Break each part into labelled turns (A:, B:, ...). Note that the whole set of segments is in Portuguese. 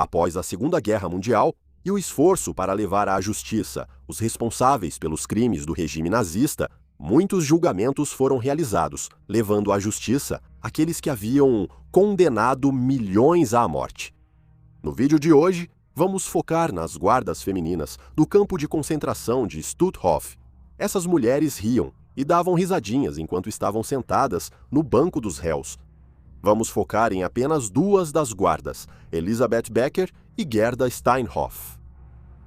A: Após a Segunda Guerra Mundial e o esforço para levar à justiça os responsáveis pelos crimes do regime nazista, muitos julgamentos foram realizados, levando à justiça aqueles que haviam condenado milhões à morte. No vídeo de hoje, vamos focar nas guardas femininas do campo de concentração de Stutthof. Essas mulheres riam e davam risadinhas enquanto estavam sentadas no banco dos réus. Vamos focar em apenas duas das guardas, Elisabeth Becker e Gerda Steinhoff.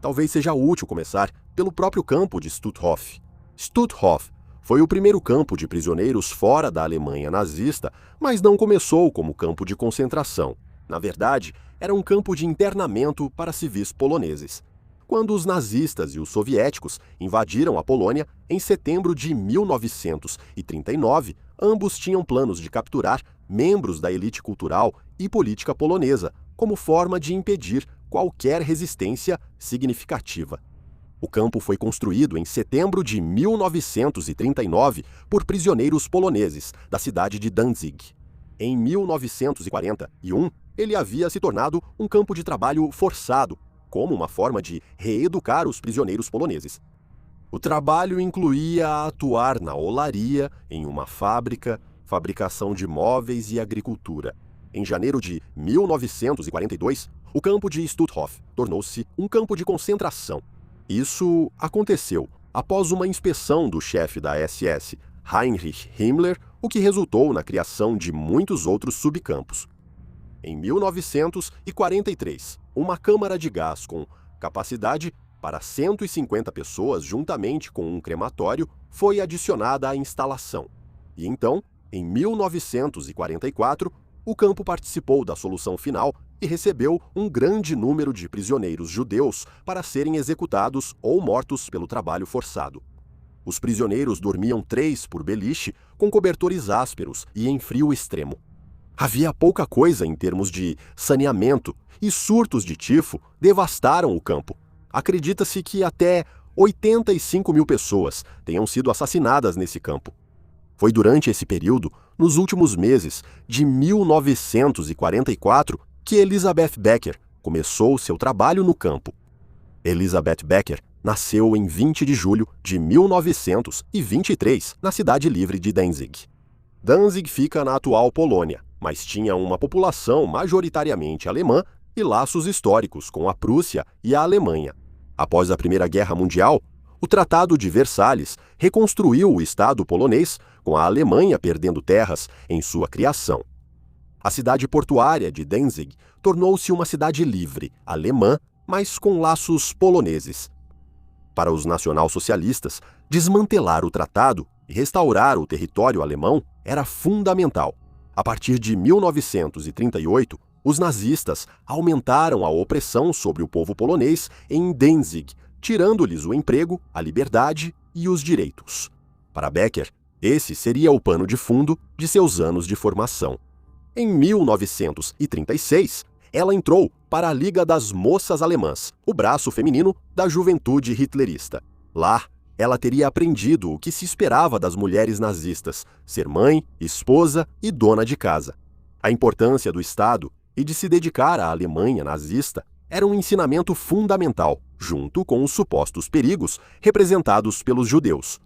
A: Talvez seja útil começar pelo próprio campo de Stutthof. Stutthof foi o primeiro campo de prisioneiros fora da Alemanha nazista, mas não começou como campo de concentração. Na verdade, era um campo de internamento para civis poloneses. Quando os nazistas e os soviéticos invadiram a Polônia, em setembro de 1939, ambos tinham planos de capturar membros da elite cultural e política polonesa, como forma de impedir qualquer resistência significativa. O campo foi construído em setembro de 1939 por prisioneiros poloneses da cidade de Danzig. Em 1941, ele havia se tornado um campo de trabalho forçado, como uma forma de reeducar os prisioneiros poloneses. O trabalho incluía atuar na olaria, em uma fábrica, fabricação de móveis e agricultura. Em janeiro de 1942, o campo de Stutthof tornou-se um campo de concentração. Isso aconteceu após uma inspeção do chefe da SS, Heinrich Himmler, o que resultou na criação de muitos outros subcampos. Em 1943, uma câmara de gás com capacidade para 150 pessoas, juntamente com um crematório, foi adicionada à instalação. E então, em 1944, o campo participou da solução final e recebeu um grande número de prisioneiros judeus para serem executados ou mortos pelo trabalho forçado. Os prisioneiros dormiam 3 por beliche, com cobertores ásperos e em frio extremo. Havia pouca coisa em termos de saneamento e surtos de tifo devastaram o campo. Acredita-se que até 85 mil pessoas tenham sido assassinadas nesse campo. Foi durante esse período, nos últimos meses de 1944, que Elisabeth Becker começou seu trabalho no campo. Elisabeth Becker nasceu em 20 de julho de 1923, na cidade livre de Danzig. Danzig fica na atual Polônia, mas tinha uma população majoritariamente alemã e laços históricos com a Prússia e a Alemanha. Após a Primeira Guerra Mundial, o Tratado de Versalhes reconstruiu o Estado polonês, com a Alemanha perdendo terras em sua criação. A cidade portuária de Danzig tornou-se uma cidade livre, alemã, mas com laços poloneses. Para os nacionalsocialistas, desmantelar o tratado e restaurar o território alemão era fundamental. A partir de 1938, os nazistas aumentaram a opressão sobre o povo polonês em Danzig, tirando-lhes o emprego, a liberdade e os direitos. Para Becker, esse seria o pano de fundo de seus anos de formação. Em 1936, ela entrou para a Liga das Moças Alemãs, o braço feminino da juventude hitlerista. Lá, ela teria aprendido o que se esperava das mulheres nazistas: ser mãe, esposa e dona de casa. A importância do Estado e de se dedicar à Alemanha nazista era um ensinamento fundamental, junto com os supostos perigos representados pelos judeus.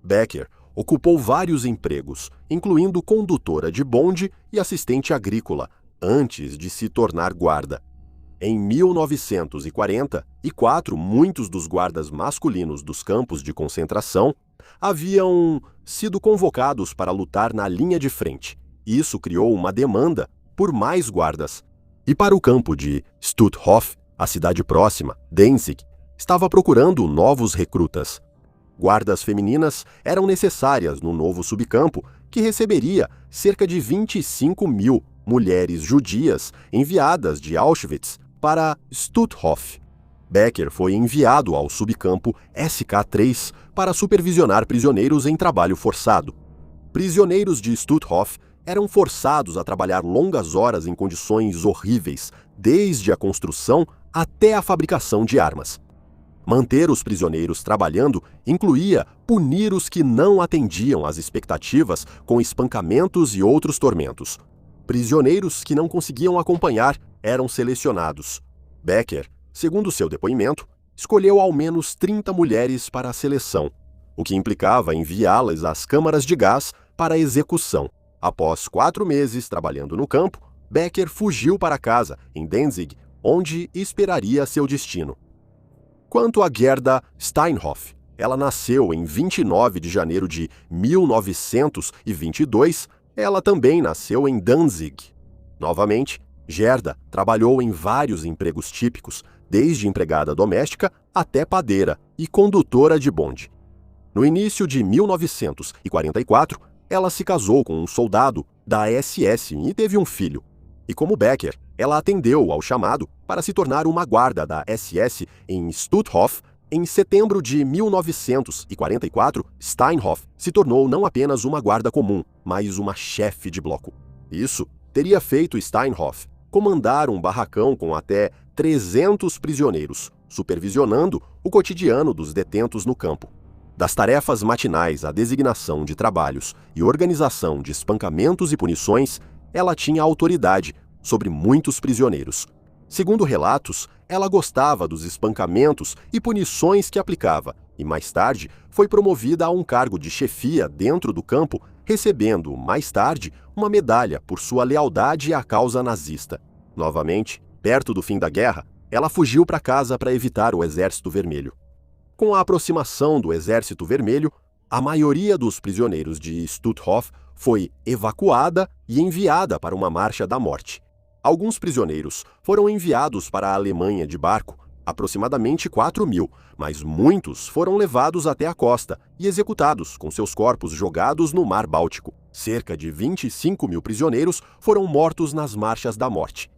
A: Becker ocupou vários empregos, incluindo condutora de bonde e assistente agrícola, antes de se tornar guarda. Em 1944, muitos dos guardas masculinos dos campos de concentração haviam sido convocados para lutar na linha de frente. Isso criou uma demanda por mais guardas. E para o campo de Stutthof, a cidade próxima, Danzig, estava procurando novos recrutas. Guardas femininas eram necessárias no novo subcampo, que receberia cerca de 25 mil mulheres judias enviadas de Auschwitz para Stutthof. Becker foi enviado ao subcampo SK3 para supervisionar prisioneiros em trabalho forçado. Prisioneiros de Stutthof eram forçados a trabalhar longas horas em condições horríveis, desde a construção até a fabricação de armas. Manter os prisioneiros trabalhando incluía punir os que não atendiam às expectativas com espancamentos e outros tormentos. Prisioneiros que não conseguiam acompanhar eram selecionados. Becker, segundo seu depoimento, escolheu ao menos 30 mulheres para a seleção, o que implicava enviá-las às câmaras de gás para execução. Após 4 meses trabalhando no campo, Becker fugiu para casa, em Danzig, onde esperaria seu destino. Quanto a Gerda Steinhoff, ela nasceu em 29 de janeiro de 1922, ela também nasceu em Danzig. Novamente, Gerda trabalhou em vários empregos típicos, desde empregada doméstica até padeira e condutora de bonde. No início de 1944, ela se casou com um soldado da SS e teve um filho. E como Becker, ela atendeu ao chamado para se tornar uma guarda da SS em Stutthof. Em setembro de 1944, Steinhoff se tornou não apenas uma guarda comum, mas uma chefe de bloco. Isso teria feito Steinhoff comandar um barracão com até 300 prisioneiros, supervisionando o cotidiano dos detentos no campo. Das tarefas matinais à designação de trabalhos e organização de espancamentos e punições, ela tinha autoridade sobre muitos prisioneiros. Segundo relatos, ela gostava dos espancamentos e punições que aplicava, e mais tarde foi promovida a um cargo de chefia dentro do campo, recebendo, mais tarde, uma medalha por sua lealdade à causa nazista. Novamente, perto do fim da guerra, ela fugiu para casa para evitar o Exército Vermelho. Com a aproximação do Exército Vermelho, a maioria dos prisioneiros de Stutthof foi evacuada e enviada para uma marcha da morte. Alguns prisioneiros foram enviados para a Alemanha de barco, aproximadamente 4.000, mas muitos foram levados até a costa e executados com seus corpos jogados no Mar Báltico. Cerca de 25.000 prisioneiros foram mortos nas marchas da morte.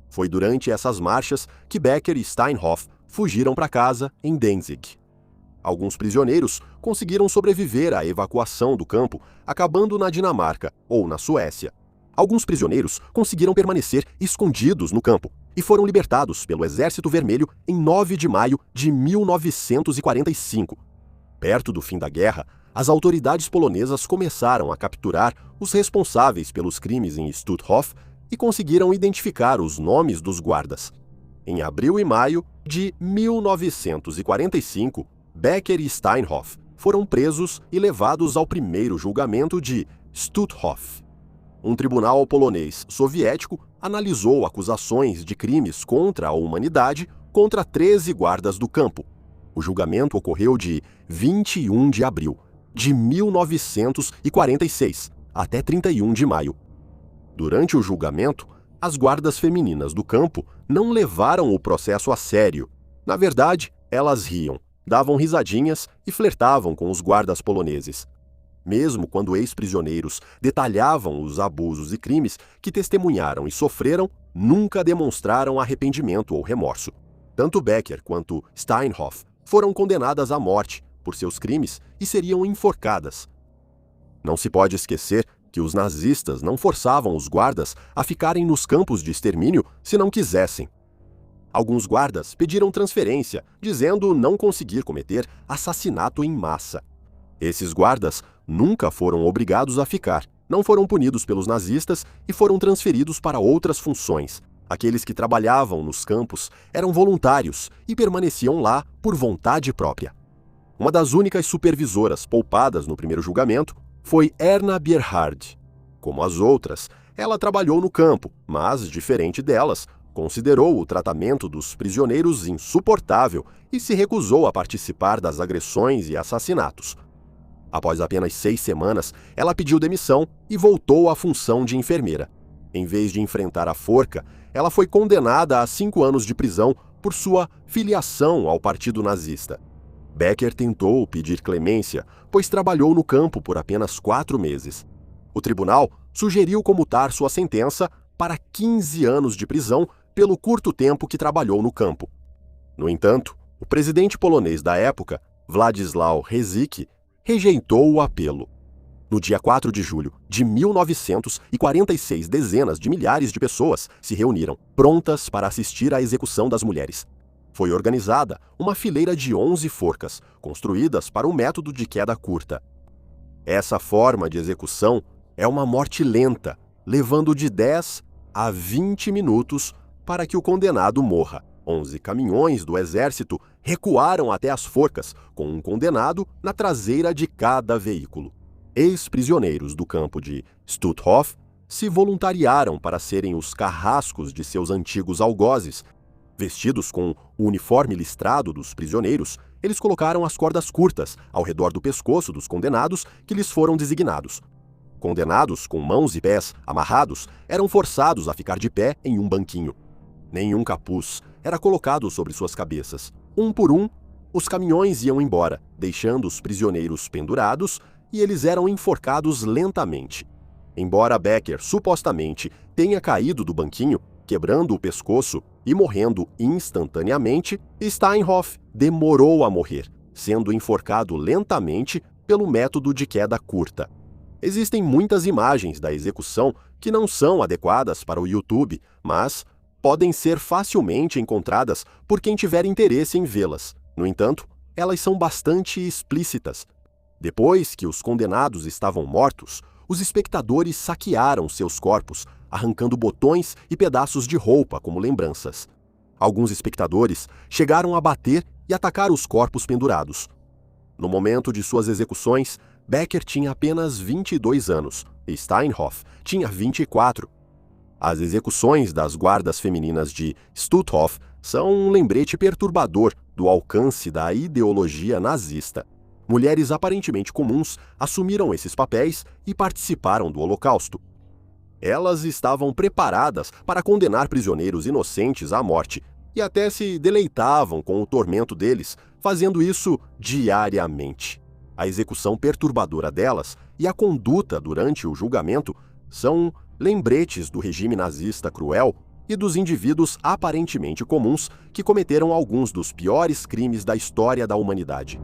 A: Foi durante essas marchas que Becker e Steinhoff fugiram para casa em Danzig. Alguns prisioneiros conseguiram sobreviver à evacuação do campo, acabando na Dinamarca ou na Suécia. Alguns prisioneiros conseguiram permanecer escondidos no campo e foram libertados pelo Exército Vermelho em 9 de maio de 1945. Perto do fim da guerra, as autoridades polonesas começaram a capturar os responsáveis pelos crimes em Stutthof e conseguiram identificar os nomes dos guardas. Em abril e maio de 1945, Becker e Steinhoff foram presos e levados ao primeiro julgamento de Stutthof. Um tribunal polonês soviético analisou acusações de crimes contra a humanidade contra 13 guardas do campo. O julgamento ocorreu de 21 de abril de 1946 até 31 de maio. Durante o julgamento, as guardas femininas do campo não levaram o processo a sério. Na verdade, elas riam, davam risadinhas e flertavam com os guardas poloneses. Mesmo quando ex-prisioneiros detalhavam os abusos e crimes que testemunharam e sofreram, nunca demonstraram arrependimento ou remorso. Tanto Becker quanto Steinhoff foram condenadas à morte por seus crimes e seriam enforcadas. Não se pode esquecer que os nazistas não forçavam os guardas a ficarem nos campos de extermínio se não quisessem. Alguns guardas pediram transferência, dizendo não conseguir cometer assassinato em massa. Esses guardas nunca foram obrigados a ficar, não foram punidos pelos nazistas e foram transferidos para outras funções. Aqueles que trabalhavam nos campos eram voluntários e permaneciam lá por vontade própria. Uma das únicas supervisoras poupadas no primeiro julgamento foi Erna Bierhard. Como as outras, ela trabalhou no campo, mas, diferente delas, considerou o tratamento dos prisioneiros insuportável e se recusou a participar das agressões e assassinatos. Após apenas 6 semanas, ela pediu demissão e voltou à função de enfermeira. Em vez de enfrentar a forca, ela foi condenada a 5 anos de prisão por sua filiação ao partido nazista. Becker tentou pedir clemência, pois trabalhou no campo por apenas 4 meses. O tribunal sugeriu comutar sua sentença para 15 anos de prisão pelo curto tempo que trabalhou no campo. No entanto, o presidente polonês da época, Władysław Herzig, rejeitou o apelo. No dia 4 de julho de 1946, dezenas de milhares de pessoas se reuniram, prontas para assistir à execução das mulheres. Foi organizada uma fileira de 11 forcas, construídas para um método de queda curta. Essa forma de execução é uma morte lenta, levando de 10 a 20 minutos para que o condenado morra. 11 caminhões do exército recuaram até as forcas, com um condenado na traseira de cada veículo. Ex-prisioneiros do campo de Stutthof se voluntariaram para serem os carrascos de seus antigos algozes. Vestidos com o uniforme listrado dos prisioneiros, eles colocaram as cordas curtas ao redor do pescoço dos condenados que lhes foram designados. Condenados com mãos e pés amarrados eram forçados a ficar de pé em um banquinho. Nenhum capuz era colocado sobre suas cabeças. Um por um, os caminhões iam embora, deixando os prisioneiros pendurados, e eles eram enforcados lentamente. Embora Becker supostamente tenha caído do banquinho, quebrando o pescoço e morrendo instantaneamente, Steinhoff demorou a morrer, sendo enforcado lentamente pelo método de queda curta. Existem muitas imagens da execução que não são adequadas para o YouTube, mas podem ser facilmente encontradas por quem tiver interesse em vê-las. No entanto, elas são bastante explícitas. Depois que os condenados estavam mortos, os espectadores saquearam seus corpos, arrancando botões e pedaços de roupa como lembranças. Alguns espectadores chegaram a bater e atacar os corpos pendurados. No momento de suas execuções, Becker tinha apenas 22 anos e Steinhoff tinha 24. As execuções das guardas femininas de Stutthof são um lembrete perturbador do alcance da ideologia nazista. Mulheres aparentemente comuns assumiram esses papéis e participaram do Holocausto. Elas estavam preparadas para condenar prisioneiros inocentes à morte e até se deleitavam com o tormento deles, fazendo isso diariamente. A execução perturbadora delas e a conduta durante o julgamento são lembretes do regime nazista cruel e dos indivíduos aparentemente comuns que cometeram alguns dos piores crimes da história da humanidade.